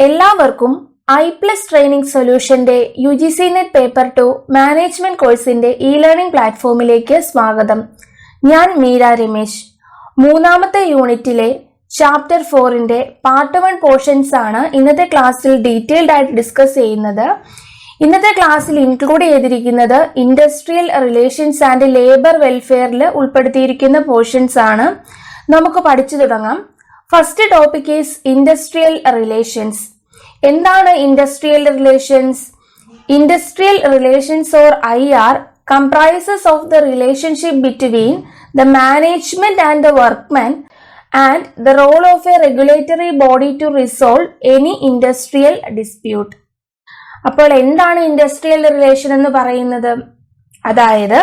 എല്ലാവർക്കും iPlus training സൊല്യൂഷന്റെ UGC NET paper 2 management കോഴ്സിന്റെ e-learning പ്ലാറ്റ്ഫോമിലേക്ക് സ്വാഗതം. ഞാൻ മീര രമേശ്. മൂന്നാമത്തെ യൂണിറ്റിലെ ചാപ്റ്റർ 4ന്റെ പാർട്ട് 1 പോർഷൻസ് ആണ് ഇന്നത്തെ ക്ലാസ്സിൽ ഡീറ്റെയിൽഡ് ആയിട്ട് ഡിസ്കസ് ചെയ്യുന്നത്. ഇന്നത്തെ ക്ലാസ്സിൽ ഇൻക്ലൂഡ് ചെയ്തിരിക്കുന്നത് ഇൻഡസ്ട്രിയൽ റിലേഷൻസ് ആൻഡ് ലേബർ വെൽഫെയറിൽ ഉൾപ്പെടുത്തിയിരിക്കുന്ന പോർഷൻസ് ആണ്. നമുക്ക് പഠിച്ചു തുടങ്ങാം. First topic is industrial relations. എന്താണ് industrial relations? Industrial relations or IR comprises of the relationship between the management and the workman and the role of a regulatory body to resolve any industrial dispute. അപ്പോൾ എന്താണ് industrial relation എന്ന് പറയുന്നത്? അതായത്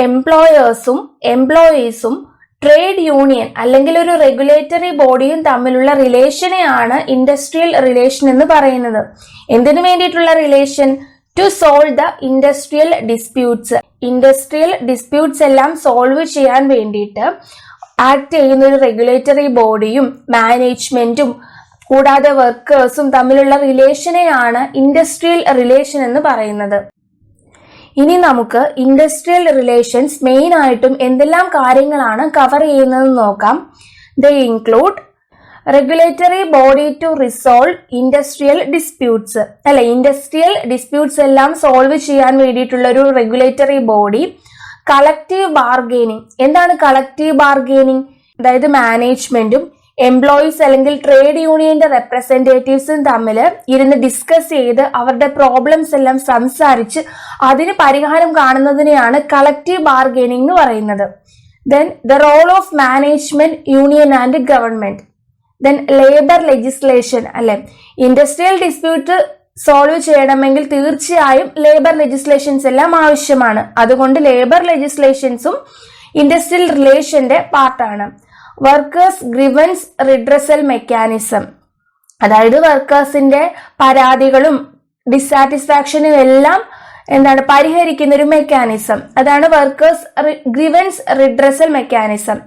എംപ്ലോയേഴ്സും എംപ്ലോയീസും trade union അല്ലെങ്കിൽ ഒരു regulatory ബോഡിയും തമ്മിലുള്ള റിലേഷനെയാണ് industrial relation എന്ന് പറയുന്നത്. എന്തിനു വേണ്ടിയിട്ടുള്ള relation? To solve the industrial disputes. Industrial disputes എല്ലാം സോൾവ് ചെയ്യാൻ വേണ്ടിയിട്ട് ആക്ട് ചെയ്യുന്ന ഒരു റെഗുലേറ്ററി ബോഡിയും മാനേജ്മെന്റും കൂടാതെ വർക്കേഴ്സും തമ്മിലുള്ള റിലേഷനെയാണ് ഇൻഡസ്ട്രിയൽ റിലേഷൻ എന്ന് പറയുന്നത്. ഇനി നമുക്ക് ഇൻഡസ്ട്രിയൽ റിലേഷൻസ് മെയിൻ ആയിട്ടും എന്തെല്ലാം കാര്യങ്ങളാണ് കവർ ചെയ്യുന്നതെന്ന് നോക്കാം. They include regulatory body to resolve industrial disputes. അല്ലെ, ഇൻഡസ്ട്രിയൽ ഡിസ്പ്യൂട്ട്സ് എല്ലാം സോൾവ് ചെയ്യാൻ വേണ്ടിയിട്ടുള്ള ഒരു റെഗുലേറ്ററി ബോഡി. Collective bargaining. എന്താണ് കളക്റ്റീവ് ബാർഗെയിനിങ്? അതായത് മാനേജ്മെന്റും എംപ്ലോയീസ് അല്ലെങ്കിൽ ട്രേഡ് യൂണിയന്റെ റെപ്രസെന്റേറ്റീവ്സും തമ്മിൽ ഇരുന്ന് ഡിസ്കസ് ചെയ്ത് അവരുടെ പ്രോബ്ലംസ് എല്ലാം സംസാരിച്ച് അതിന് പരിഹാരം കാണുന്നതിനെയാണ് കളക്റ്റീവ് ബാർഗെയിനിങ് എന്ന് പറയുന്നത്. Then the role of management, union and government. Then labour legislation. അല്ലെ, ഇൻഡസ്ട്രിയൽ ഡിസ്പ്യൂട്ട് സോൾവ് ചെയ്യണമെങ്കിൽ തീർച്ചയായും ലേബർ ലെജിസ്ലേഷൻസ് എല്ലാം ആവശ്യമാണ്. അതുകൊണ്ട് ലേബർ ലെജിസ്ലേഷൻസും ഇൻഡസ്ട്രിയൽ റിലേഷന്റെ പാർട്ടാണ്. Workers grievance redressal mechanism. അതായത് വർക്കേഴ്സിന്റെ പരാതികളും ഡിസാറ്റിസ്ഫാക്ഷനും എല്ലാം പരിഹരിക്കുന്ന ഒരു മെക്കാനിസം. അതാണ് workers grievance redressal mechanism.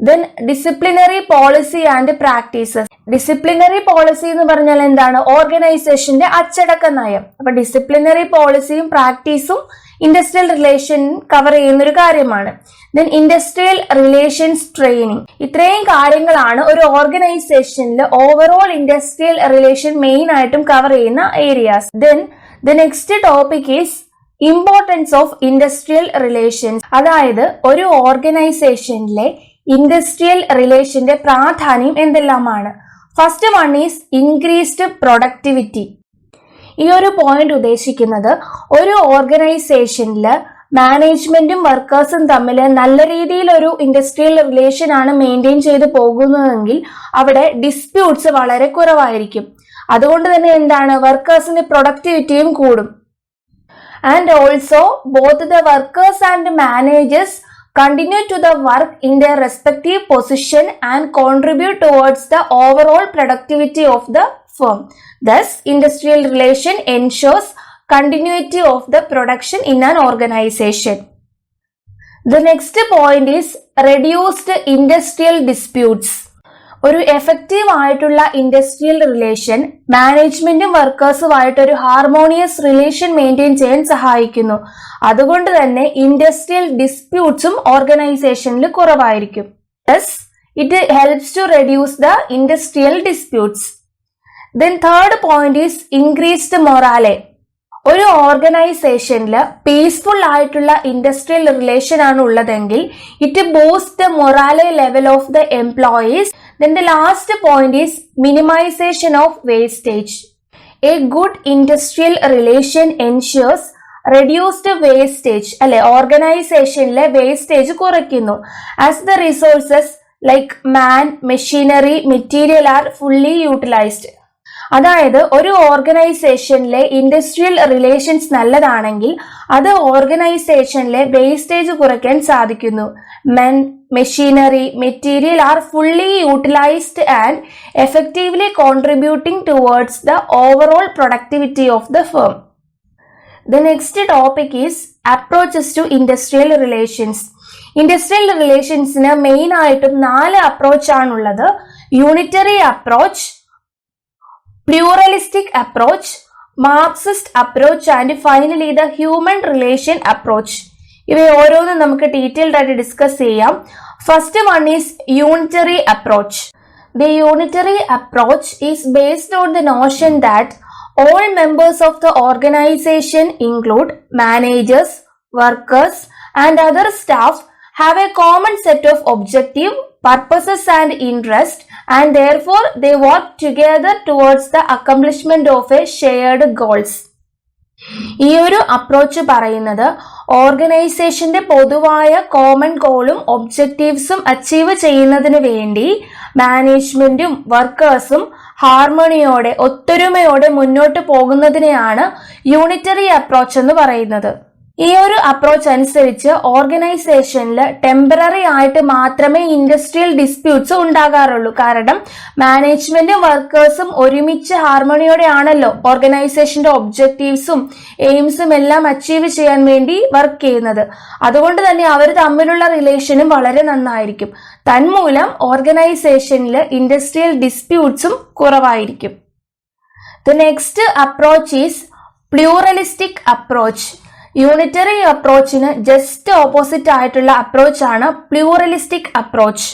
Then disciplinary policy and practices. Disciplinary policy എന്ന് പറഞ്ഞാൽ എന്താണ്? ഓർഗനൈസേഷന്റെ അച്ചടക്ക നയം. അപ്പൊ ഡിസിപ്ലിനറി പോളിസിയും പ്രാക്ടീസും ഇൻഡസ്ട്രിയൽ റിലേഷൻ കവർ ചെയ്യുന്ന ഒരു കാര്യമാണ്. Then industrial relations training. ഇത്രയും കാര്യങ്ങളാണ് ഒരു ഓർഗനൈസേഷനിൽ ഓവറോൾ ഇൻഡസ്ട്രിയൽ റിലേഷൻ മെയിൻ ആയിട്ടും കവർ ചെയ്യുന്ന areas. Then the next topic is importance of industrial relations. അതായത് ഒരു ഓർഗനൈസേഷനിലെ ഇൻഡസ്ട്രിയൽ റിലേഷന്റെ പ്രാധാന്യം എന്തെല്ലാമാണ്? First one is increased productivity. ഈ ഒരു പോയിന്റ് ഉദ്ദേശിക്കുന്നത് ഒരു ഓർഗനൈസേഷനിൽ മാനേജ്മെന്റും വർക്കേഴ്സും തമ്മിൽ നല്ല രീതിയിൽ ഒരു ഇൻഡസ്ട്രിയൽ റിലേഷൻ ആണ് മെയിൻറ്റെയിൻ ചെയ്ത് പോകുന്നതെങ്കിൽ അവിടെ ഡിസ്പ്യൂട്ട്സ് വളരെ കുറവായിരിക്കും. അതുകൊണ്ട് തന്നെ വർക്കേഴ്സിന്റെ പ്രൊഡക്ടിവിറ്റിയും കൂടും. And also both the workers and managers continue to the work in their respective position and contribute towards the overall productivity of the firm. Thus, industrial relation ensures continuity of the production in an organization. The next point is reduced industrial disputes. ഒരു effective ആയിട്ടുള്ള industrial relation മാനേജ്മെന്റും വർക്കേഴ്സുമായിട്ട് ഒരു harmonious relation maintain ചെയ്യാൻ സഹായിക്കുന്നു. അതുകൊണ്ട് തന്നെ industrial ഡിസ്പ്യൂട്ട്സും ഓർഗനൈസേഷനിൽ കുറവായിരിക്കും. Thus, it helps to reduce the industrial disputes. Then third point is increased morale. ഒരു ഓർഗനൈസേഷനിൽ പീസ്ഫുൾ ആയിട്ടുള്ള ഇൻഡസ്ട്രിയൽ റിലേഷൻ ആണ് ഉള്ളതെങ്കിൽ it boost the morale level of the employees. Then the last point is minimization of wastage. A good industrial relation ensures reduced wastage. അല്ലെ, ഓർഗനൈസേഷനിലെ wastage കുറയ്ക്കുന്നു. As the resources like man, machinery, material are fully utilized. അതായത് ഒരു ഓർഗനൈസേഷനിലെ industrial relations നല്ലതാണെങ്കിൽ അത് ഓർഗനൈസേഷനിലെ wastage കുറയ്ക്കാൻ സാധിക്കുന്നു. Men, machinery, material are fully utilised and effectively contributing towards the overall productivity of the firm. The next topic is approaches to industrial relations. Industrial റിലേഷൻസിന് main ആയിട്ടും 4 അപ്രോച്ച് ആണുള്ളത്. Unitary approach, pluralistic approach, Marxist approach and finally the human relation approach. ഇവ ഓരോന്നും നമുക്ക് detailed ആയിട്ട് discuss ചെയ്യാം. First one is unitary approach. The unitary approach is based on the notion that all members of the organization include managers, workers and other staff have a common set of objective, purposes and interest and therefore they work together towards the accomplishment of a shared goals. ഈ ഒരു approach പറയുന്നത് ഓർഗനൈസേഷന്റെ പൊതുവായ common ഗോളും ഒബ്ജക്റ്റീവ്സും achieve ചെയ്യുന്നതിന് വേണ്ടി മാനേജ്മെന്റും വർക്കേഴ്സും ഹാർമണിയോടെ ഒത്തൊരുമയോടെ മുന്നോട്ട് പോകുന്നതിനെയാണ് യൂണിറ്ററി അപ്രോച്ച് എന്ന് പറയുന്നത്. ഈ ഒരു അപ്രോച്ച് അനുസരിച്ച് ഓർഗനൈസേഷനിൽ ടെമ്പററി ആയിട്ട് മാത്രമേ ഇൻഡസ്ട്രിയൽ ഡിസ്പ്യൂട്ട്സ് ഉണ്ടാകാറുള്ളൂ. കാരണം മാനേജ്മെന്റും വർക്കേഴ്സും ഒരുമിച്ച് ഹാർമണിയോടെ ആണല്ലോ ഓർഗനൈസേഷന്റെ ഒബ്ജക്റ്റീവ്സും എയിംസും എല്ലാം അച്ചീവ് ചെയ്യാൻ വേണ്ടി വർക്ക് ചെയ്യുന്നത്. അതുകൊണ്ട് തന്നെ അവർ തമ്മിലുള്ള റിലേഷനും വളരെ നന്നായിരിക്കും. തന്മൂലം ഓർഗനൈസേഷനിൽ ഇൻഡസ്ട്രിയൽ ഡിസ്പ്യൂട്ട്സും കുറവായിരിക്കും. The next approach is pluralistic approach. Unitary അപ്രോച്ചിന് ജസ്റ്റ് ഓപ്പോസിറ്റ് ആയിട്ടുള്ള അപ്രോച്ച് ആണ് pluralistic approach,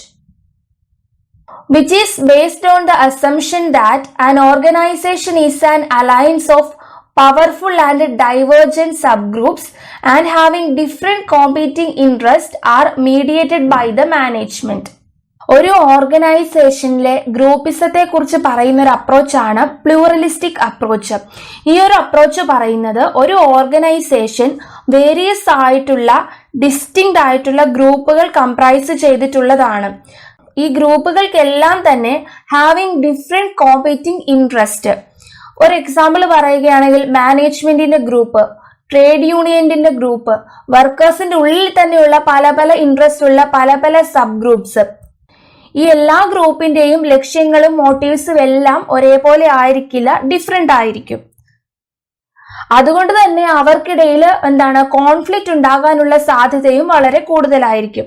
which is based on the assumption that an organization is an alliance of powerful and divergent subgroups and having different competing interests are mediated by the management. ഒരു ഓർഗനൈസേഷനിലെ ഗ്രൂപ്പിസത്തെ കുറിച്ച് പറയുന്ന ഒരു അപ്രോച്ചാണ് pluralistic approach. ഈ ഒരു approach പറയുന്നത് ഒരു ഓർഗനൈസേഷൻ വേരിയസ് ആയിട്ടുള്ള ഡിസ്റ്റിങ്ക്ട് ആയിട്ടുള്ള ഗ്രൂപ്പുകൾ കംപ്രൈസ് ചെയ്തിട്ടുള്ളതാണ്. ഈ ഗ്രൂപ്പുകൾക്കെല്ലാം തന്നെ ഹാവിങ് ഡിഫറെന്റ് കോമ്പീറ്റിംഗ് ഇൻട്രസ്റ്റ്. ഒരു എക്സാമ്പിൾ പറയുകയാണെങ്കിൽ മാനേജ്മെന്റിന്റെ ഗ്രൂപ്പ്, ട്രേഡ് യൂണിയന്റെ ഗ്രൂപ്പ്, വർക്കേഴ്സിന്റെ ഉള്ളിൽ തന്നെയുള്ള പല പല ഇൻട്രസ്റ്റ് ഉള്ള പല പല സബ് ഗ്രൂപ്പ്സ്. ഈ എല്ലാ ഗ്രൂപ്പിന്റെയും ലക്ഷ്യങ്ങളും മോട്ടീവ്സും എല്ലാം ഒരേപോലെ ആയിരിക്കില്ല, ഡിഫറെന്റ് ആയിരിക്കും. അതുകൊണ്ട് തന്നെ അവർക്കിടയിൽ കോൺഫ്ലിക്റ്റ് ഉണ്ടാകാനുള്ള സാധ്യതയും വളരെ കൂടുതലായിരിക്കും.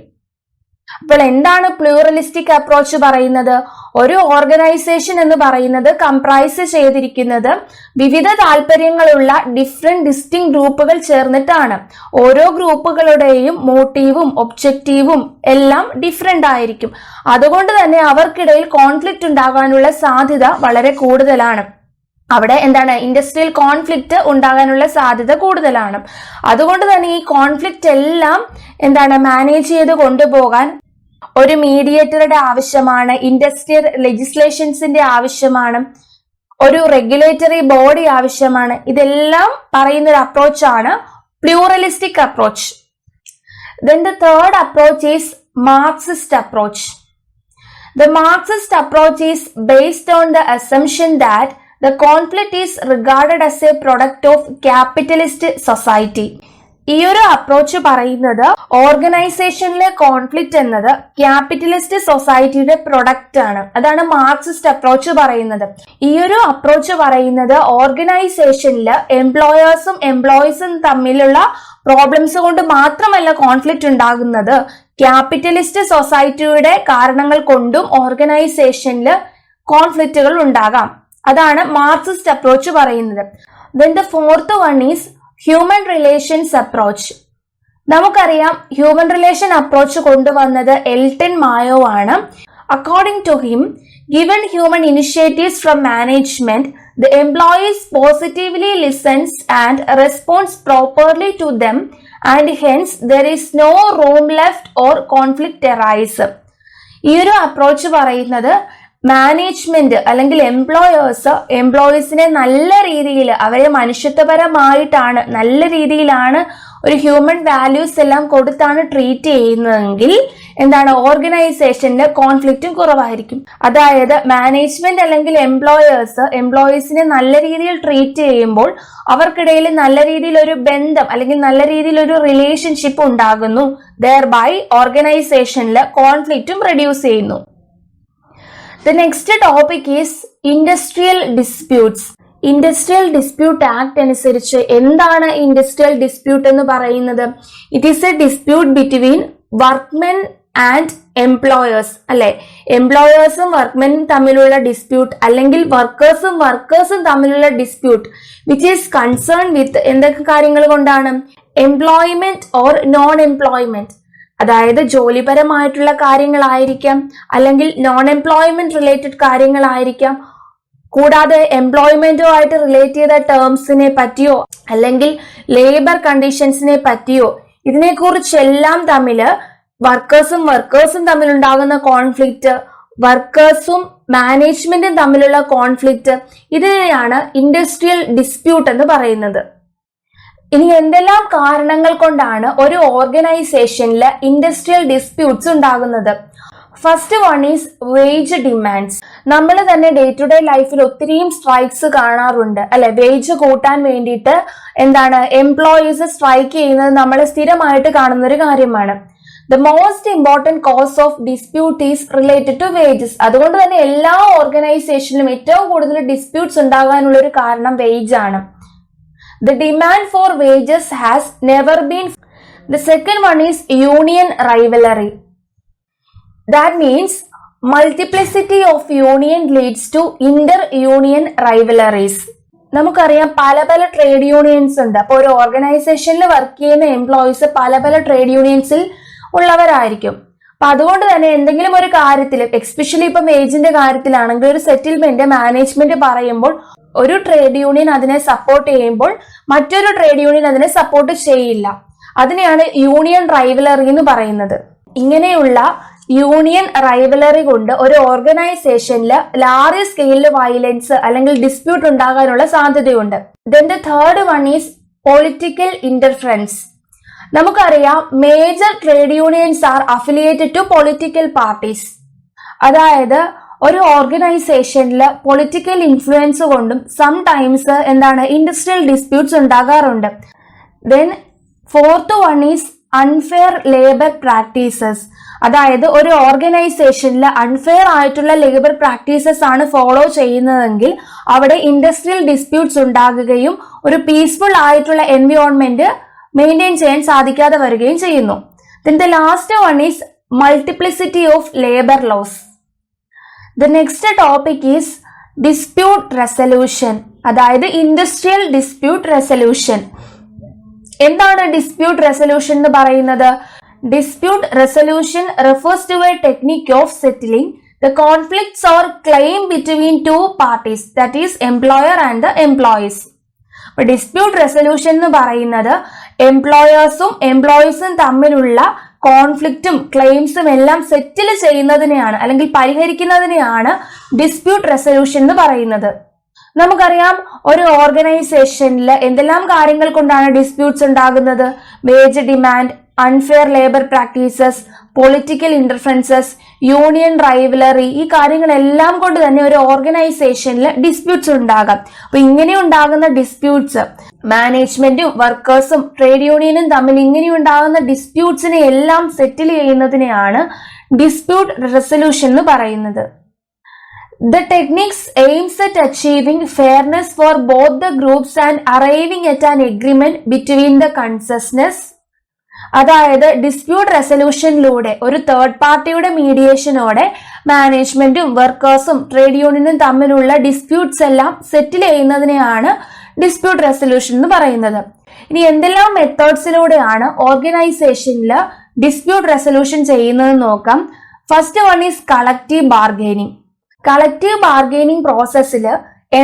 അപ്പോൾ എന്താണ് പ്ലൂറലിസ്റ്റിക് അപ്രോച്ച് പറയുന്നത്? ഒരു ഓർഗനൈസേഷൻ എന്ന് പറയുന്നത് കംപ്രൈസ് ചെയ്തിരിക്കുന്നത് വിവിധ താല്പര്യങ്ങളുള്ള ഡിസ്റ്റിങ് ഗ്രൂപ്പുകൾ ചേർന്നിട്ടാണ്. ഓരോ ഗ്രൂപ്പുകളുടെയും മോട്ടീവും ഒബ്ജക്റ്റീവും എല്ലാം ഡിഫറെന്റ് ആയിരിക്കും. അതുകൊണ്ട് തന്നെ അവർക്കിടയിൽ കോൺഫ്ലിക്റ്റ് ഉണ്ടാകാനുള്ള സാധ്യത വളരെ കൂടുതലാണ്. അവിടെ ഇൻഡസ്ട്രിയൽ കോൺഫ്ലിക്റ്റ് ഉണ്ടാകാനുള്ള സാധ്യത കൂടുതലാണ്. അതുകൊണ്ട് തന്നെ ഈ കോൺഫ്ലിക്റ്റ് എല്ലാം മാനേജ് ചെയ്ത് കൊണ്ടുപോകാൻ ഒരു മീഡിയേറ്ററുടെ ആവശ്യമാണ്, ഇൻഡസ്ട്രിയൽ ലെജിസ്ലേഷൻസിന്റെ ആവശ്യമാണ്, ഒരു റെഗുലേറ്ററി ബോഡി ആവശ്യമാണ്. ഇതെല്ലാം പറയുന്ന ഒരു അപ്രോച്ചാണ് pluralistic approach. Then the third approach is Marxist approach. The Marxist approach is based on the assumption that the conflict is regarded as a product of capitalist society. ഈ ഒരു approach പറയുന്നത് ഓർഗനൈസേഷനിലെ conflict എന്നത് ക്യാപിറ്റലിസ്റ്റ് സൊസൈറ്റിയുടെ product ആണ്. അതാണ് Marxist approach പറയുന്നത്. ഈ ഒരു അപ്രോച്ച് പറയുന്നത് ഓർഗനൈസേഷനിൽ എംപ്ലോയേഴ്സും എംപ്ലോയീസും തമ്മിലുള്ള പ്രോബ്ലംസ് കൊണ്ട് മാത്രമല്ല കോൺഫ്ലിക്റ്റ് ഉണ്ടാകുന്നത്, ക്യാപിറ്റലിസ്റ്റ് സൊസൈറ്റിയുടെ കാരണങ്ങൾ കൊണ്ടും ഓർഗനൈസേഷനിൽ കോൺഫ്ലിക്റ്റുകൾ ഉണ്ടാകാം. അതാണ് മാർക്സിസ്റ്റ് അപ്രോച്ച് പറയുന്നത്. Then the fourth one is human relations approach. നമുക്കറിയാം ഹ്യൂമൻ റിലേഷൻ അപ്രോച്ച് കൊണ്ടുവന്നത് എൽട്ടൺ മായോ ആണ്. According to him, given human initiatives from management, the employees positively listens and responds properly to them and hence there is no room left or conflict arise. ഈ ഒരു approach പറയുന്നത് management അല്ലെങ്കിൽ എംപ്ലോയീസിനെ നല്ല രീതിയിൽ അവരെ മനുഷ്യത്വപരമായിട്ടാണ് നല്ല രീതിയിലാണ് ഒരു ഹ്യൂമൻ വാല്യൂസ് എല്ലാം കൊടുത്താണ് ട്രീറ്റ് ചെയ്യുന്നതെങ്കിൽ ഓർഗനൈസേഷനിൽ കോൺഫ്ലിക്റ്റും കുറവായിരിക്കും. അതായത് മാനേജ്മെന്റ് അല്ലെങ്കിൽ എംപ്ലോയീസിനെ നല്ല രീതിയിൽ ട്രീറ്റ് ചെയ്യുമ്പോൾ അവർക്കിടയിൽ നല്ല രീതിയിൽ ഒരു ബന്ധം അല്ലെങ്കിൽ നല്ല രീതിയിൽ ഒരു റിലേഷൻഷിപ്പ് ഉണ്ടാകുന്നു. thereby ഓർഗനൈസേഷനിൽ കോൺഫ്ലിക്റ്റും റെഡ്യൂസ് ചെയ്യുന്നു. The next topic is industrial disputes. Industrial dispute act അനുസരിച്ച് എന്താണ് ഇൻഡസ്ട്രിയൽ ഡിസ്പ്യൂട്ട് എന്ന് പറയുന്നത്? It is A dispute between workmen and employers അല്ലെ, എംപ്ലോയേഴ്സും വർക്ക്മെനും തമ്മിലുള്ള ഡിസ്പ്യൂട്ട് അല്ലെങ്കിൽ വർക്കേഴ്സും തമ്മിലുള്ള dispute which is concern with എന്തൊക്കെ കാര്യങ്ങൾ കൊണ്ടാണ്? എംപ്ലോയ്മെന്റ് ഓർ നോൺ എംപ്ലോയ്മെന്റ്, അതായത് ജോലിപരമായിട്ടുള്ള കാര്യങ്ങളായിരിക്കാം, അല്ലെങ്കിൽ നോൺ എംപ്ലോയ്മെന്റ് റിലേറ്റഡ് കാര്യങ്ങളായിരിക്കാം, കൂടാതെ എംപ്ലോയ്മെന്റുമായിട്ട് റിലേറ്റ് ചെയ്ത ടേംസിനെ പറ്റിയോ അല്ലെങ്കിൽ ലേബർ കണ്ടീഷൻസിനെ പറ്റിയോ ഇതിനെക്കുറിച്ചെല്ലാം തമ്മില് വർക്കേഴ്സും തമ്മിലുണ്ടാകുന്ന കോൺഫ്ലിക്റ്റ്, വർക്കേഴ്സും മാനേജ്മെന്റും തമ്മിലുള്ള കോൺഫ്ലിക്റ്റ്, ഇതിനെയാണ് ഇൻഡസ്ട്രിയൽ ഡിസ്പ്യൂട്ട് എന്ന് പറയുന്നത്. ഇനി എന്തെല്ലാം കാരണങ്ങൾ കൊണ്ടാണ് ഒരു ഓർഗനൈസേഷനിൽ ഇൻഡസ്ട്രിയൽ ഡിസ്പ്യൂട്ട്സ് ഉണ്ടാകുന്നത്? First one is wage demands. നമ്മൾ തന്നെ ഡേ ടു ഡേ ലൈഫിൽ ഒത്തിരിയും സ്ട്രൈക്സ് കാണാറുണ്ട് അല്ലെ. വേജ് കൂട്ടാൻ വേണ്ടിയിട്ട് എംപ്ലോയീസ് സ്ട്രൈക്ക് ചെയ്യുന്നത് നമ്മൾ സ്ഥിരമായിട്ട് കാണുന്ന ഒരു കാര്യമാണ്. The most important cause of dispute is related to wages. അതുകൊണ്ട് തന്നെ എല്ലാ ഓർഗനൈസേഷനിലും ഏറ്റവും കൂടുതൽ ഡിസ്പ്യൂട്ട്സ് ഉണ്ടാകാനുള്ള ഒരു കാരണം വേജ് ആണ്. The demand for wages has never been. The second one is union rivalry. That means multiplicity of union leads to inter-union rivalries. നമുക്കറിയാം പല ട്രേഡ് യൂണിയൻസ് ഉണ്ട്. അപ്പോൾ ഒരു ഓർഗനൈസേഷനിൽ വർക്ക് ചെയ്യുന്ന എംപ്ലോയീസ് പല ട്രേഡ് യൂണിയൻസിൽ ഉള്ളവരായിരിക്കും. അപ്പൊ അതുകൊണ്ട് തന്നെ എന്തെങ്കിലും ഒരു കാര്യത്തിൽ, എക്സ്പെഷ്യലി ഇപ്പം വേജിന്റെ കാര്യത്തിലാണെങ്കിൽ ഒരു സെറ്റിൽമെന്റ് മാനേജ്മെന്റ് പറയുമ്പോൾ ഒരു ട്രേഡ് യൂണിയൻ അതിനെ സപ്പോർട്ട് ചെയ്യുമ്പോൾ മറ്റൊരു ട്രേഡ് യൂണിയൻ അതിനെ സപ്പോർട്ട് ചെയ്യില്ല. അതിനെയാണ് യൂണിയൻ റൈവലറി എന്ന് പറയുന്നത്. ഇങ്ങനെയുള്ള യൂണിയൻ റൈവലറി കൊണ്ട് ഒരു ഓർഗനൈസേഷനിൽ ലാർജ് സ്കെയിലിൽ വയലൻസ് അല്ലെങ്കിൽ ഡിസ്പ്യൂട്ട് ഉണ്ടാകാനുള്ള സാധ്യതയുണ്ട്. Then the third one is political interference. നമുക്കറിയാം major trade unions are affiliated to political parties. അതായത് ഒരു ഓർഗനൈസേഷനിൽ പൊളിറ്റിക്കൽ ഇൻഫ്ലുവൻസ് കൊണ്ടും സംടൈംസ് ഇൻഡസ്ട്രിയൽ ഡിസ്പ്യൂട്ട്സ് ഉണ്ടാകാറുണ്ട്. Then fourth one is unfair labour practices. അതായത് ഒരു ഓർഗനൈസേഷനിൽ അൺഫെയർ ആയിട്ടുള്ള ലേബർ പ്രാക്ടീസസ് ആണ് ഫോളോ ചെയ്യുന്നതെങ്കിൽ അവിടെ ഇൻഡസ്ട്രിയൽ ഡിസ്പ്യൂട്ട്സ് ഉണ്ടാകുകയും ഒരു പീസ്ഫുൾ ആയിട്ടുള്ള എൻവയോൺമെന്റ് മെയിൻറ്റെയിൻ ചെയ്യാൻ സാധിക്കാതെ വരികയും ചെയ്യുന്നു. Then the last one is multiplicity of labour laws. The next topic is dispute resolution. അതായത് ഇൻഡസ്ട്രിയൽ ഡിസ്പ്യൂട്ട് റെസൊല്യൂഷൻ. എന്താണ് ഡിസ്പ്യൂട്ട് റെസൊല്യൂഷൻ എന്ന് പറയുന്നത്? Dispute resolution refers to a technique of settling the conflicts or claim between two parties, that is employer and the employees. അപ്പൊ dispute resolution എന്ന് പറയുന്നത് എംപ്ലോയേഴ്സും തമ്മിലുള്ള കോൺഫ്ലിക്റ്റും ക്ലെയിംസും എല്ലാം സെറ്റിൽ ചെയ്യുന്നതിനെയാണ് അല്ലെങ്കിൽ പരിഹരിക്കുന്നതിനെയാണ് ഡിസ്പ്യൂട്ട് റെസൊല്യൂഷൻ എന്ന് പറയുന്നത്. നമുക്കറിയാം ഒരു ഓർഗനൈസേഷനിൽ എന്തെല്ലാം കാര്യങ്ങൾ കൊണ്ടാണ് ഡിസ്പ്യൂട്ട്സ് ഉണ്ടാകുന്നത്? Wage demand, unfair labour practices, political interferences, union rivalry, ഈ കാര്യങ്ങളെല്ലാം കൊണ്ട് തന്നെ ഒരു ഓർഗനൈസേഷനിൽ ഡിസ്പ്യൂട്ട്സ് ഉണ്ടാകാം. അപ്പൊ ഇങ്ങനെ ഉണ്ടാകുന്ന ഡിസ്പ്യൂട്ട്സ് മാനേജ്മെന്റും വർക്കേഴ്സും ട്രേഡ് യൂണിയനും തമ്മിൽ ഇങ്ങനെ ഉണ്ടാകുന്ന ഡിസ്പ്യൂട്ട്സിനെ എല്ലാം സെറ്റിൽ ചെയ്യുന്നതിനെയാണ് ഡിസ്പ്യൂട്ട് റെസൊല്യൂഷൻ എന്ന് പറയുന്നത്. The techniques aims at achieving fairness for both the groups and arriving at an agreement between the consensus. അതായത് ഡിസ്പ്യൂട്ട് റെസൊല്യൂഷനിലൂടെ ഒരു തേർഡ് പാർട്ടിയുടെ മീഡിയേഷനോടെ മാനേജ്മെന്റും വർക്കേഴ്സും ട്രേഡ് യൂണിയനും തമ്മിലുള്ള ഡിസ്പ്യൂട്ട്സ് എല്ലാം സെറ്റിൽ ചെയ്യുന്നതിനെയാണ് ഡിസ്പ്യൂട്ട് റെസൊല്യൂഷൻ എന്ന് പറയുന്നത്. ഇനി എന്തെല്ലാം മെത്തേഡ്സിലൂടെയാണ് ഓർഗനൈസേഷനിൽ ഡിസ്പ്യൂട്ട് റെസൊല്യൂഷൻ ചെയ്യുന്നതെന്ന് നോക്കാം. First one is collective bargaining. Collective bargaining പ്രോസസ്സിൽ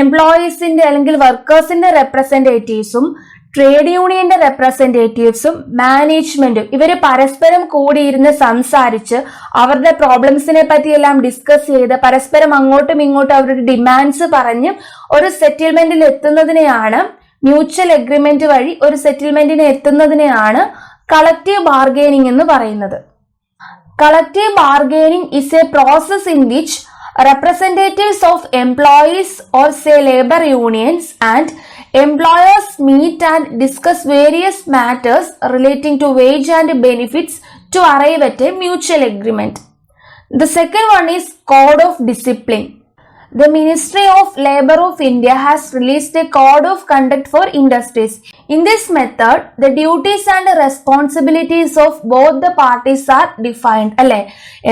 എംപ്ലോയീസിന്റെ അല്ലെങ്കിൽ വർക്കേഴ്സിന്റെ റെപ്രസെന്റേറ്റീവ്സും ട്രേഡ് യൂണിയന്റെ റെപ്രസെന്റേറ്റീവ്സും മാനേജ്മെന്റും ഇവര് പരസ്പരം കൂടിയിരുന്ന് സംസാരിച്ച് അവരുടെ പ്രോബ്ലംസിനെ പറ്റിയെല്ലാം ഡിസ്കസ് ചെയ്ത് പരസ്പരം അങ്ങോട്ടും ഇങ്ങോട്ടും അവരുടെ ഡിമാൻഡ്സ് പറഞ്ഞ് ഒരു സെറ്റിൽമെന്റിൽ എത്തുന്നതിനെയാണ്, മ്യൂച്വൽ എഗ്രിമെന്റ് വഴി ഒരു സെറ്റിൽമെന്റിന് എത്തുന്നതിനെയാണ് കളക്റ്റീവ് ബാർഗെയിനിങ് എന്ന് പറയുന്നത്. Collective bargaining is a process in which representatives of employees or say labor unions and employers meet and discuss various matters relating to wage and benefits to arrive at a mutual agreement. The second one is code of discipline. The Ministry of Labour of India has released a code of conduct for industries. In this method, the duties and responsibilities of both the parties are defined. അല്ലെ,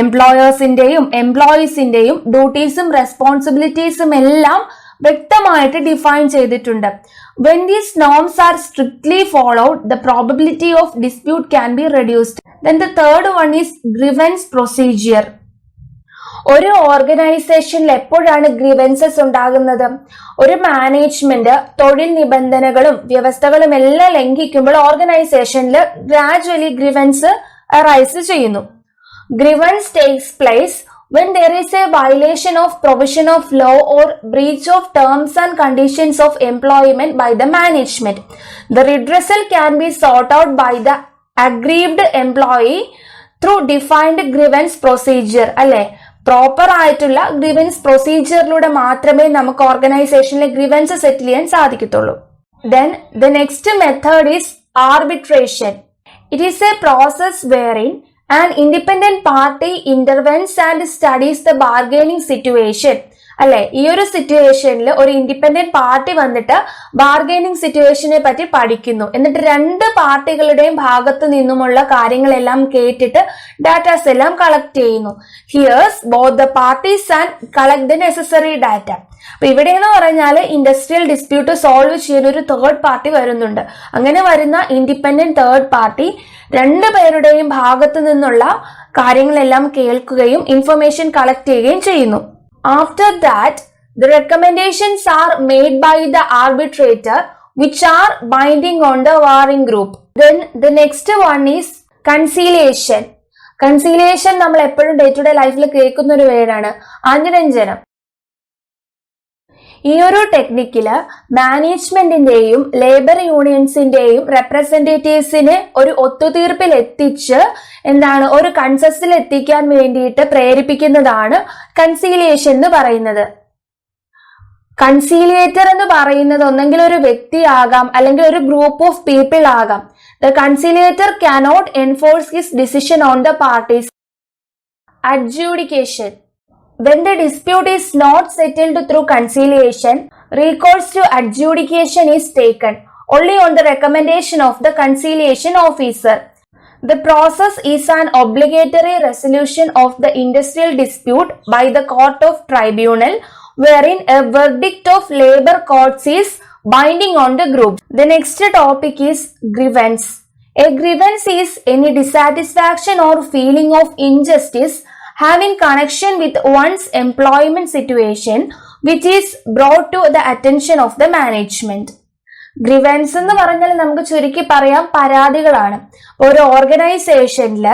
എംപ്ലോയേഴ്സിന്റെയും എംപ്ലോയീസിന്റെയും ഡ്യൂട്ടീസും റെസ്പോൺസിബിലിറ്റീസും എല്ലാം വ്യക്തമായിട്ട് define ചെയ്തിട്ടുണ്ട്. When these norms are strictly followed, the probability of dispute can be reduced. Then the third one is grievance procedure. ഒരു ഓർഗനൈസേഷനിൽ എപ്പോഴാണ് grievances ഉണ്ടാകുന്നത്? ഒരു management തൊഴിൽ നിബന്ധനകളും വ്യവസ്ഥകളും എല്ലാം ലംഘിക്കുമ്പോൾ ഓർഗനൈസേഷനിൽ ഗ്രാജുവലി ഗ്രീവൻസ് അറൈസ് ചെയ്യുന്നു. Grievance takes place when there is a violation of provision of law or breach of terms and conditions of employment by the management. The redressal can be sought out by the aggrieved employee through defined grievance procedure. അല്ലെ, proper ആയിട്ടുള്ള grievance പ്രൊസീജിയറിലൂടെ മാത്രമേ നമുക്ക് ഓർഗനൈസേഷനിലെ grievance സെറ്റിൽ ചെയ്യാൻ സാധിക്കത്തുള്ളൂ. Then the next method is arbitration. It is a process wherein an independent party intervenes and studies the bargaining situation. അല്ലെ, ഈ ഒരു സിറ്റുവേഷനിൽ ഒരു ഇൻഡിപെൻഡന്റ് പാർട്ടി വന്നിട്ട് ബാർഗൈനിങ് സിറ്റുവേഷനെ പറ്റി പഠിക്കുന്നു. എന്നിട്ട് രണ്ട് പാർട്ടികളുടെയും ഭാഗത്ത് നിന്നുമുള്ള കാര്യങ്ങളെല്ലാം കേട്ടിട്ട് ഡാറ്റാസ് എല്ലാം കളക്ട് ചെയ്യുന്നു. Here's both the parties and collect the necessary data. അപ്പൊ ഇവിടെ എന്ന് പറഞ്ഞാൽ ഇൻഡസ്ട്രിയൽ ഡിസ്പ്യൂട്ട് സോൾവ് ചെയ്യാൻ ഒരു തേർഡ് പാർട്ടി വരുന്നുണ്ട്. അങ്ങനെ വരുന്ന ഇൻഡിപെൻഡന്റ് തേർഡ് പാർട്ടി രണ്ടു പേരുടെയും ഭാഗത്ത് നിന്നുള്ള കാര്യങ്ങളെല്ലാം കേൾക്കുകയും ഇൻഫർമേഷൻ കളക്ട് ചെയ്യുകയും ചെയ്യുന്നു. After that, the recommendations are made by the arbitrator, which are binding on the warring group. Then the next one is conciliation. Conciliation നമ്മൾ എപ്പോഴും ഡേ ടു ഡേ ലൈഫിൽ കേൾക്കുന്ന ഒരു വേർഡാണ്, അനുരഞ്ജനം. ഈ ഒരു ടെക്നിക്കില് മാനേജ്മെന്റിന്റെയും ലേബർ യൂണിയൻസിന്റെയും റെപ്രസെന്റേറ്റീവ്സിനെ ഒരു ഒത്തുതീർപ്പിൽ എത്തിച്ച് ഒരു കൺസെൻസസിൽ എത്തിക്കാൻ വേണ്ടിയിട്ട് പ്രേരിപ്പിക്കുന്നതാണ് കൺസീലിയേഷൻ എന്ന് പറയുന്നത്. കൺസീലിയേറ്റർ എന്ന് പറയുന്നത് ഒന്നെങ്കിൽ ഒരു വ്യക്തിയാകാം അല്ലെങ്കിൽ ഒരു ഗ്രൂപ്പ് ഓഫ് പീപ്പിൾ ആകാം. The conciliator cannot enforce his decision on the parties. Adjudication. When the dispute is not settled through conciliation, recourse to adjudication is taken only on the recommendation of the conciliation officer. The process is an obligatory resolution of the industrial dispute by the court of tribunal, wherein a verdict of labor courts is binding on the group. The next topic is grievance. A grievance is any dissatisfaction or feeling of injustice having connection with one's employment situation which is brought to the attention of the management. Grievance എന്ന് പറഞ്ഞാൽ നമുക്ക് ചുരുക്കി പറയാം പരാതികളാണ്. ഒരു ഓർഗനൈസേഷനിൽ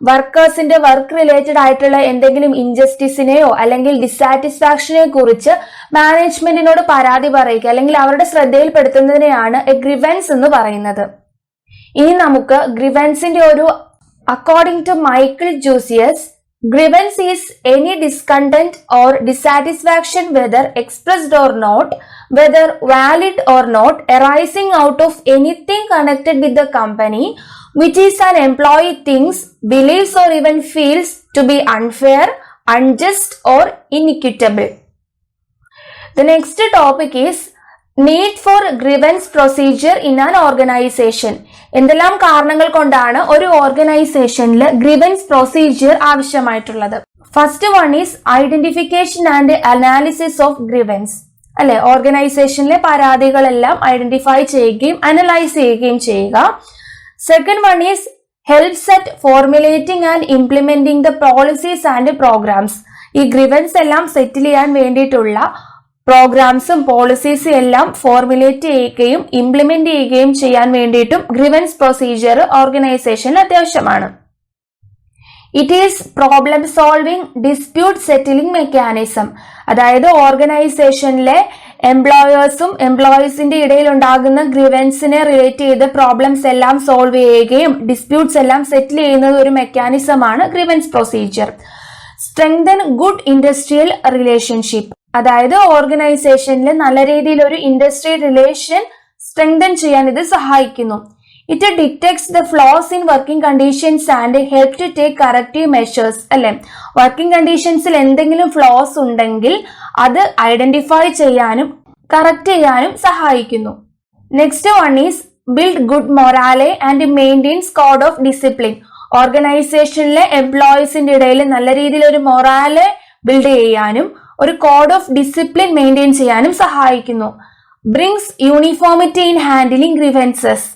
വർക്കേഴ്സിന്റെ work related ആയിട്ടുള്ള എന്തെങ്കിലും ഇൻജസ്റ്റിസിനെയോ അല്ലെങ്കിൽ ഡിസാറ്റിസ്ഫാക്ഷനെ കുറിച്ച് മാനേജ്മെന്റിനോട് പരാതി പറയുക അല്ലെങ്കിൽ അവരുടെ ശ്രദ്ധയിൽപ്പെടുത്തുന്നതിനെയാണ് എ ഗ്രിവൻസ് എന്ന് പറയുന്നത്. ഇനി നമുക്ക് ഗ്രിവൻസിന്റെ ഒരു according to Michael Jucius, grievance is any discontent or dissatisfaction whether expressed or not, whether valid or not, arising out of anything connected with the company which is an employee thinks, believes or even feels to be unfair, unjust or inequitable. The next topic is need for grievance procedure in an organization. എന്തെല്ലാം കാരണങ്ങൾ കൊണ്ടാണ് ഒരു ഓർഗനൈസേഷനിൽ grievance procedure ആവശ്യമായിട്ടുള്ളത്? First one is identification and analysis of grievance. അല്ലെ, ഓർഗനൈസേഷനിലെ പരാതികളെല്ലാം identify ചെയ്യുകയും അനലൈസ് ചെയ്യുകയും ചെയ്യുക. Second one is helps at formulating and implementing the policies and programmes. ഈ ഗ്രീവൻസ് എല്ലാം സെറ്റിൽ ചെയ്യാൻ വേണ്ടിയിട്ടുള്ള പ്രോഗ്രാംസും പോളിസീസും എല്ലാം ഫോർമുലേറ്റ് ചെയ്യുകയും ഇംപ്ലിമെന്റ് ചെയ്യുകയും ചെയ്യാൻ വേണ്ടിയിട്ടും ഗ്രീവൻസ് പ്രൊസീജിയർ ഓർഗനൈസേഷന് അത്യാവശ്യമാണ്. It is problem solving dispute settling mechanism. അതായത് ഓർഗനൈസേഷനിലെ എംപ്ലോയേഴ്സും എംപ്ലോയീസിന്റെ ഇടയിൽ ഉണ്ടാകുന്ന ഗ്രീവൻസിനെ റിലേറ്റ് ചെയ്ത് പ്രോബ്ലംസ് എല്ലാം സോൾവ് ചെയ്യുകയും ഡിസ്പ്യൂട്ട്സ് എല്ലാം സെറ്റിൽ ചെയ്യുന്നത് ഒരു മെക്കാനിസമാണ് grievance procedure. Strengthen good industrial relationship. അതായത് ഓർഗനൈസേഷനിൽ നല്ല രീതിയിൽ ഒരു ഇൻഡസ്ട്രി റിലേഷൻ സ്ട്രെങ്തൻ ചെയ്യാൻ ഇത് സഹായിക്കുന്നു. It detects the flaws in working conditions and help to take corrective measures. അല്ലെ, വർക്കിംഗ് കണ്ടീഷൻസിൽ എന്തെങ്കിലും ഫ്ലോസ് ഉണ്ടെങ്കിൽ അത് ഐഡന്റിഫൈ ചെയ്യാനും കറക്റ്റ് ചെയ്യാനും സഹായിക്കുന്നു. Next one is build good morale and maintains code of discipline. ഓർഗനൈസേഷനിലെ എംപ്ലോയീസിന്റെ ഇടയിൽ നല്ല രീതിയിൽ ഒരു മൊറാലെ ബിൽഡ് ചെയ്യാനും ഒരു കോഡ് ഓഫ് ഡിസിപ്ലിൻ മെയിൻറ്റെയിൻ ചെയ്യാനും സഹായിക്കുന്നു. Brings uniformity in handling grievances.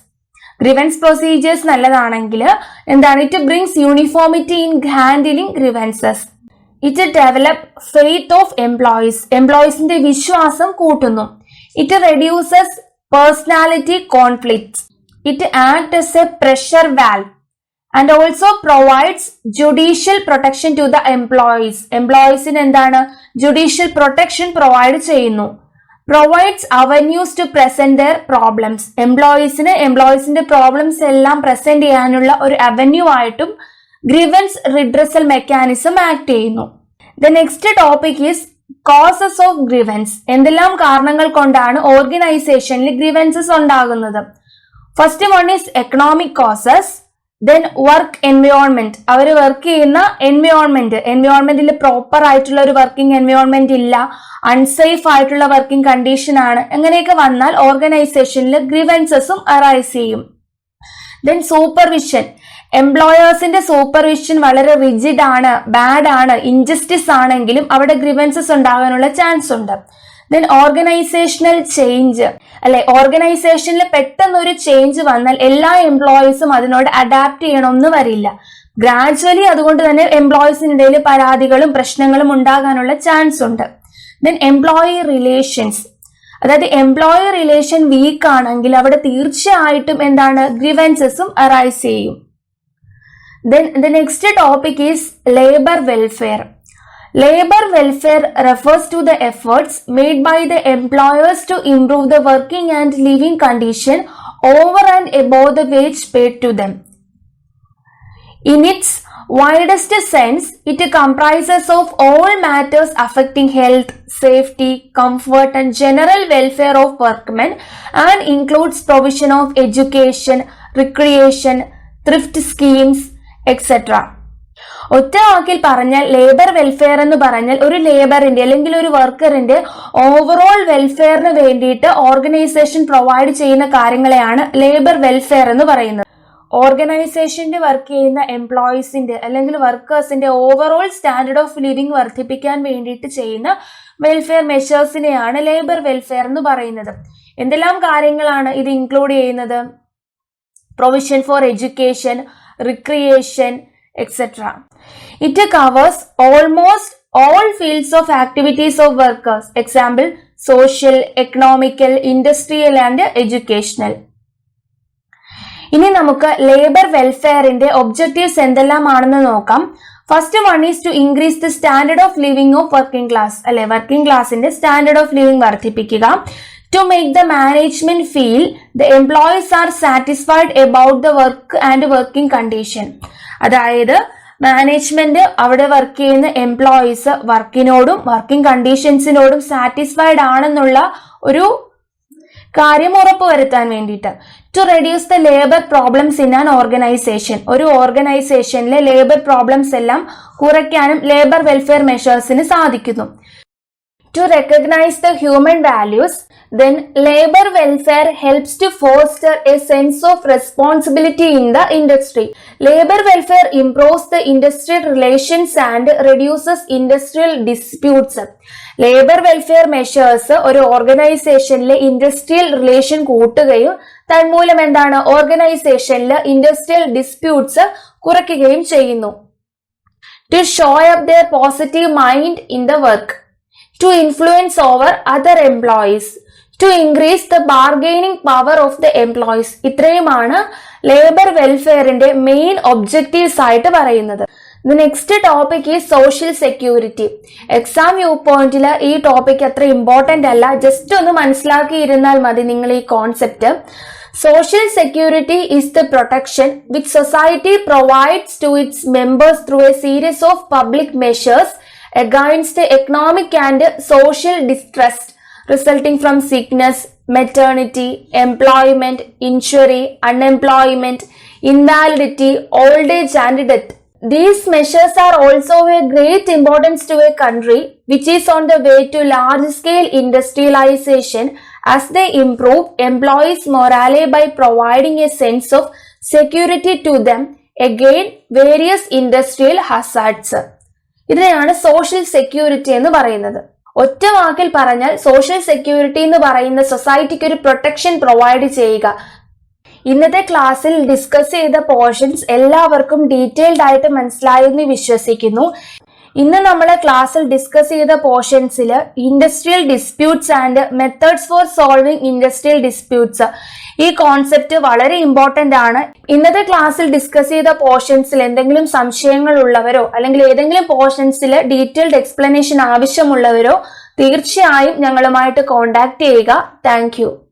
Grievance procedures നല്ലതാണെങ്കിൽ എന്താണ്, it brings uniformity in handling grievances. It develop faith of employees. എംപ്ലോയീസിന്റെ വിശ്വാസം കൂട്ടുന്നു. It reduces personality conflicts. It act as a pressure valve and also provides judicial protection to the employees. എംപ്ലോയീസിന് എന്താണ്, judicial protection provide ചെയ്യുന്നു. provides avenues to present their problems. എംപ്ലോയീസിന്റെ problems എല്ലാം present ചെയ്യാനുള്ള ഒരു അവന്യൂ ആയിട്ടും ഗ്രീവൻസ് റിഡ്രസൽ മെക്കാനിസം ആക്ട് ചെയ്യുന്നു. The next topic is causes of grievance. എന്തെല്ലാം കാരണങ്ങൾ കൊണ്ടാണ് ഓർഗനൈസേഷനിൽ ഗ്രീവൻസസ് ഉണ്ടാകുന്നത്? First one is economic causes. Then work environment. അവർ വർക്ക് ചെയ്യുന്ന എൻവയോൺമെന്റിൽ പ്രോപ്പർ ആയിട്ടുള്ള ഒരു വർക്കിംഗ് എൻവയോൺമെന്റ് ഇല്ല, അൺസേഫ് ആയിട്ടുള്ള വർക്കിംഗ് കണ്ടീഷൻ ആണ്. അങ്ങനെയൊക്കെ വന്നാൽ ഓർഗനൈസേഷനിൽ ഗ്രീവൻസസും അറൈസ് ചെയ്യും. Then supervision. എംപ്ലോയേഴ്സിന്റെ സൂപ്പർവിഷൻ വളരെ റിജിഡ് ആണ്, ബാഡ് ആണ്, ഇൻജസ്റ്റിസ് ആണെങ്കിലും അവിടെ ഗ്രീവൻസസ് ഉണ്ടാകാനുള്ള ചാൻസ് ഉണ്ട്. Then organisational change. അല്ലെ, ഓർഗനൈസേഷനിൽ പെട്ടെന്ന് ഒരു ചേഞ്ച് വന്നാൽ എല്ലാ എംപ്ലോയീസും അതിനോട് അഡാപ്റ്റ് ചെയ്യണമെന്ന് വരില്ല. ഗ്രാജുവലി അതുകൊണ്ട് തന്നെ എംപ്ലോയീസിനിടയിൽ പരാതികളും പ്രശ്നങ്ങളും ഉണ്ടാകാനുള്ള ചാൻസ് ഉണ്ട്. Then employee relations. അതായത് എംപ്ലോയി റിലേഷൻ വീക്ക് ആണെങ്കിൽ അവിടെ തീർച്ചയായിട്ടും എന്താണ്, ഗ്രീവൻസസും അറൈസ് ചെയ്യും. Then the next topic is labor welfare. Labor welfare refers to the efforts made by the employers to improve the working and living condition over and above the wage paid to them. In its widest sense, it comprises of all matters affecting health, safety, comfort and general welfare of workmen and includes provision of education, recreation, thrift schemes, etcetera. ഒറ്റ വാക്കിൽ പറഞ്ഞാൽ labour welfare എന്ന് പറഞ്ഞാൽ ഒരു ലേബറിന്റെ അല്ലെങ്കിൽ ഒരു വർക്കറിന്റെ overall വെൽഫെയറിന് വേണ്ടിയിട്ട് organisation provide ചെയ്യുന്ന കാര്യങ്ങളെയാണ് ലേബർ വെൽഫെയർ എന്ന് പറയുന്നത്. ഓർഗനൈസേഷനിൽ വർക്ക് ചെയ്യുന്ന എംപ്ലോയീസിന്റെ അല്ലെങ്കിൽ വർക്കേഴ്സിന്റെ ഓവറോൾ സ്റ്റാൻഡേർഡ് ഓഫ് ലിവിംഗ് വർദ്ധിപ്പിക്കാൻ വേണ്ടിയിട്ട് ചെയ്യുന്ന വെൽഫെയർ മെഷേഴ്സിനെയാണ് ലേബർ വെൽഫെയർ എന്ന് പറയുന്നത്. എന്തെല്ലാം കാര്യങ്ങളാണ് ഇത് ഇൻക്ലൂഡ് ചെയ്യുന്നത്? Provision for education, recreation, etc. It covers almost all fields of activities of workers. Example, social, economical, industrial and educational. ഇനി നമുക്ക് ലേബർ വെൽഫെയറിന്റെ ഒബ്ജക്റ്റീവ്സ് എന്തെല്ലാമാണെന്ന് നോക്കാം. First one is to increase the standard of living of working class. അല്ലെ, working ക്ലാസിന്റെ standard of living വർദ്ധിപ്പിക്കുക. To make the management feel the employees are satisfied about the work and working condition. അതായത് management അവിടെ work ചെയ്യുന്ന employees വർക്കിനോടും working കണ്ടീഷൻസിനോടും satisfied ആണെന്നുള്ള ഒരു കാര്യം ഉറപ്പുവരുത്താൻ വേണ്ടിയിട്ട്. To reduce the labour problems in an organisation. ഒരു ഓർഗനൈസേഷനിലെ ലേബർ പ്രോബ്ലംസ് എല്ലാം കുറയ്ക്കാനും ലേബർ വെൽഫെയർ മെഷേഴ്സിന് സാധിക്കുന്നു. To recognize the human values, then labor welfare helps to foster a sense of responsibility in the industry. Labor welfare improves the industrial relations and reduces industrial disputes. Labor welfare measures ഒരു ഓർഗനൈസേഷനിലെ industrial relation കൂട്ടുകയും തന്മൂലം എന്താണ്, ഓർഗനൈസേഷനിലെ industrial disputes കുറയ്ക്കുകയും ചെയ്യുന്നു. To show up their positive mind in the work. To influence over other employees, to increase the bargaining power of the employees. ഇത്രയുമാണ് labour വെൽഫെയറിന്റെ main objectives ആയിട്ട് പറയുന്നത്. The next topic is social security. Exam view പോയിന്റിൽ ഈ topic അത്ര important അല്ല, just ഒന്ന് മനസ്സിലാക്കിയിരുന്നാൽ മതി നിങ്ങൾ ഈ concept. Social security is the protection which society provides to its members through a series of public measures against economic and social distress. resulting from sickness, maternity, employment, injury, unemployment, invalidity, old age and death. These measures are also a great importance to a country which is on the way to large-scale industrialization as they improve employees' morale by providing a sense of security to them against various industrial hazards. ഇതിനെയാണ് social security എന്ന് പറയുന്നത്. ഒറ്റ വാക്കിൽ പറഞ്ഞാൽ social security എന്ന് പറയുന്ന സൊസൈറ്റിക്ക് ഒരു പ്രൊട്ടക്ഷൻ പ്രൊവൈഡ് ചെയ്യുക. ഇന്നത്തെ ക്ലാസ്സിൽ ഡിസ്കസ് ചെയ്ത പോർഷൻസ് എല്ലാവർക്കും ഡീറ്റെയിൽഡ് ആയിട്ട് മനസ്സിലായെന്ന് വിശ്വസിക്കുന്നു. ഇന്ന് നമ്മൾ ക്ലാസ്സിൽ ഡിസ്കസ് ചെയ്ത പോർഷൻസിൽ industrial disputes and methods for solving industrial disputes ഈ കോൺസെപ്റ്റ് വളരെ ഇമ്പോർട്ടന്റ് ആണ്. ഇന്നത്തെ ക്ലാസ്സിൽ ഡിസ്കസ് ചെയ്ത പോർഷൻസിൽ എന്തെങ്കിലും സംശയങ്ങൾ ഉള്ളവരോ അല്ലെങ്കിൽ ഏതെങ്കിലും പോർഷൻസിൽ ഡീറ്റെയിൽഡ് എക്സ്പ്ലനേഷൻ ആവശ്യമുള്ളവരോ തീർച്ചയായും ഞങ്ങളുമായിട്ട് കോൺടാക്ട് ചെയ്യുക. Thank you.